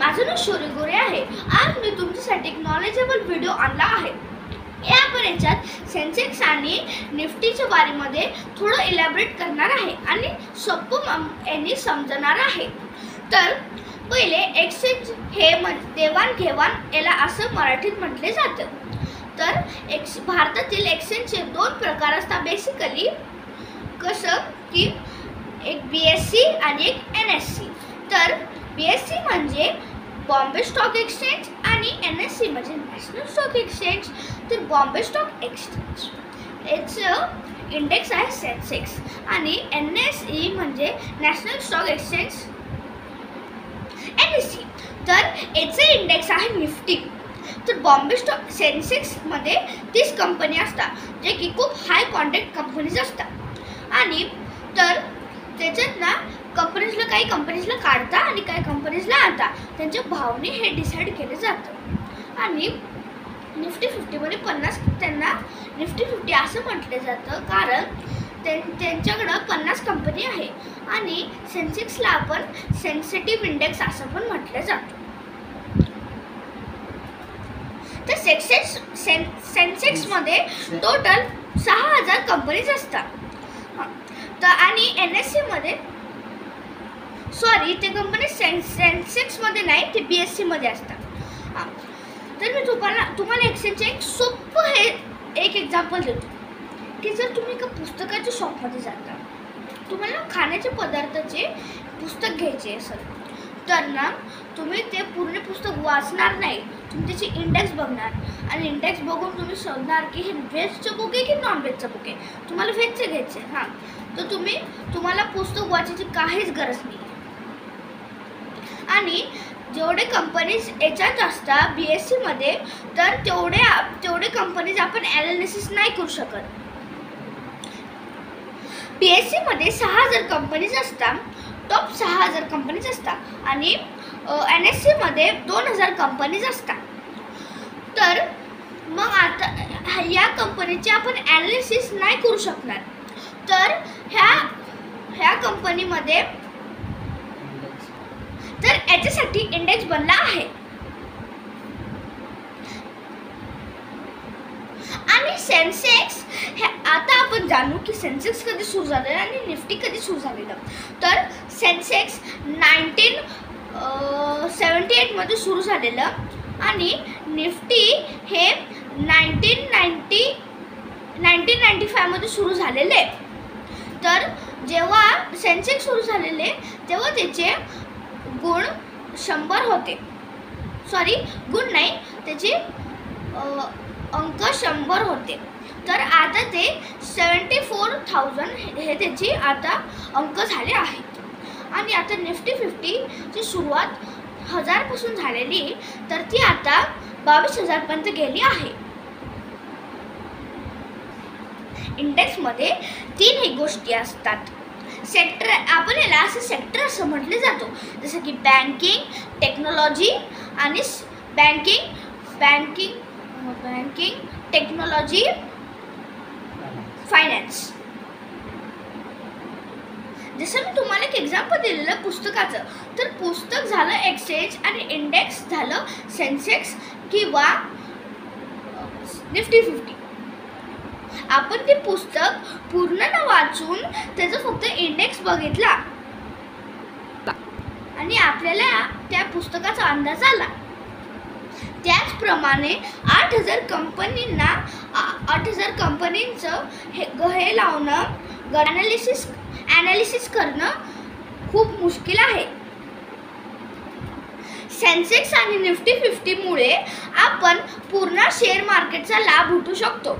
माझं नाव शौर्य गोरे आहे। आज मी तुमच्यासाठी एक नॉलेजेबल व्हिडिओ आणला आहे। आपण याच्यात सेन्सेक्स आणि निफ्टीच्या बारेमध्ये थोडं इलॅबोरेट करणार आहे आणि सोपं यांनी समजणार आहे। तर पहिले एक्सचेंज हे देवाणघेवाण याला असं मराठीत म्हटले जातं। तर भारतातील एक्सचेंजचे दोन प्रकार असतात बेसिकली, कसं की एक BSE आणि एक NSE। तर BSE म्हणजे बॉम्बे स्टॉक एक्सचेंज आणि NSE म्हणजे नॅशनल स्टॉक एक्सचेंज। तर बॉम्बे स्टॉक एक्सचेंज याचं इंडेक्स आहे सेन्सेक्स आणि NSE म्हणजे नॅशनल स्टॉक एक्सचेंज NSE। तर याचे इंडेक्स आहे निफ्टी। तर बॉम्बे स्टॉक सेन्सेक्समध्ये 30 कंपनी असतात जे की खूप हाय कॉन्टॅक्ट कंपनीज असतात आणि तर त्याच्यात ना कंपनीजला काही कंपनीजला काढता आणि काही कंपनीजला आणता, त्यांच्या भावने हे डिसाईड केले जातं। आणि निफ्टी 50मध्ये 50 त्यांना निफ्टी 50 असं म्हटलं जातं कारण त्यांच्याकडं 50 कंपनी आहे आणि सेन्सेक्सला आपण सेन्सिटिव्ह इंडेक्स असं पण म्हटलं जातं। तर सेन्सेक्समध्ये टोटल 6000 कंपनीज असतात। तर आणि NSE मध्ये ते कंपनी सेन्सेक्समध्ये नाही, ते BSE मध्ये असतात। तर मी तुम्हाला एक्सचेंजचे एक सोपं हे एक एक्झाम्पल देतो की जर तुम्ही एका पुस्तकाच्या शॉपमध्ये जाता, तुम्हाला खाण्याच्या पदार्थाचे पुस्तक घ्यायचे असेल तर ना तुम्ही ते पूर्ण पुस्तक वाचणार नाही, तुम्ही त्याची इंडेक्स बघणार आणि इंडेक्स बघून तुम्ही शोधणार की हे व्हेजचं बुक आहे की नॉन व्हेजचं बुक आहे। तुम्हाला व्हेजचं घ्यायचं आहे तर तुम्हाला पुस्तक वाचायची काहीच गरज नाही। आणि जेवढे कंपनीज याच्यात असतात BSE मध्ये, तर तेवढे कंपनीज आपण ॲनालिसिस नाही करू शकत। BSE मध्ये 6000 कंपनीज असतात, टॉप 6000 कंपनीज असतात आणि NSE मध्ये 2000 कंपनीज असतात। तर मग आता या कंपनीचे आपण ॲनालिसिस नाही करू शकणार। तर ह्या कंपनीमध्ये तर याच्यासाठी इंडेक्स बनला आहे। आणि सेन्सेक्स हे आता आपण जाणू की सेन्सेक्स कधी सुरू झालेलं आणि निफ्टी कधी सुरू झालेलं। तर सेन्सेक्स 1978 मध्ये सुरू झालेलं आणि निफ्टी हे 1995 मध्ये सुरू झालेले। तर जेव्हा सेन्सेक्स सुरू झालेले तेव्हा त्याचे गुण 100 होते, गुण नाही, त्याचे अंक 100 होते। तर आता ते 74,000 हे त्याचे आता अंक झाले आहेत। आणि आता निफ्टी 50ची सुरुवात 1000 पासून झालेली, तर ती आता 22,000 पर्यंत गेली आहे। इंडेक्समध्ये 3 गोष्टी असतात। सेक्टर, आपण याला असं सेक्टर असं म्हटले जातो, जसं की बँकिंग, टेक्नॉलॉजी आणि बँकिंग टेक्नॉलॉजी, फायनान्स। जसं मी तुम्हाला एक एक्झाम्पल दिलेलं पुस्तकाचं, तर पुस्तक झालं एक्सचेंज आणि इंडेक्स झालं सेन्सेक्स किंवा निफ्टी 50। आपण ते पुस्तक पूर्ण न वाचून त्याचा फक्त इंडेक्स बघितला आणि आपल्याला त्या पुस्तकाचा अंदाज आला। त्याचप्रमाणे 8000 कंपनींचं हे लावणं, ॲनालिसिस करणं खूप मुश्किल आहे। सेन्सेक्स आणि निफ्टी 50मुळे आपण पूर्ण शेअर मार्केटचा लाभ उठवू शकतो।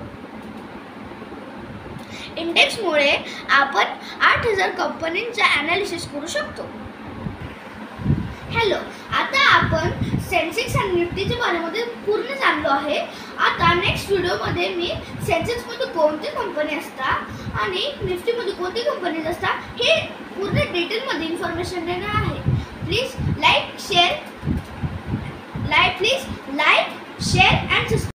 इंडेक्समुळे आपण 8000 कंपनींचा ॲनालिसिस करू शकतो। हॅलो, आता आपण सेन्सेक्स आणि निफ्टीच्या बारेमध्ये पूर्ण जाणलो आहे। आता नेक्स्ट व्हिडिओमध्ये मी सेन्सेक्समध्ये कोणते कंपनी असतात आणि निफ्टीमध्ये कोणती कंपनीज असतात हे पूर्ण डिटेलमध्ये इन्फॉर्मेशन देणार आहे। Please like, share and subscribe.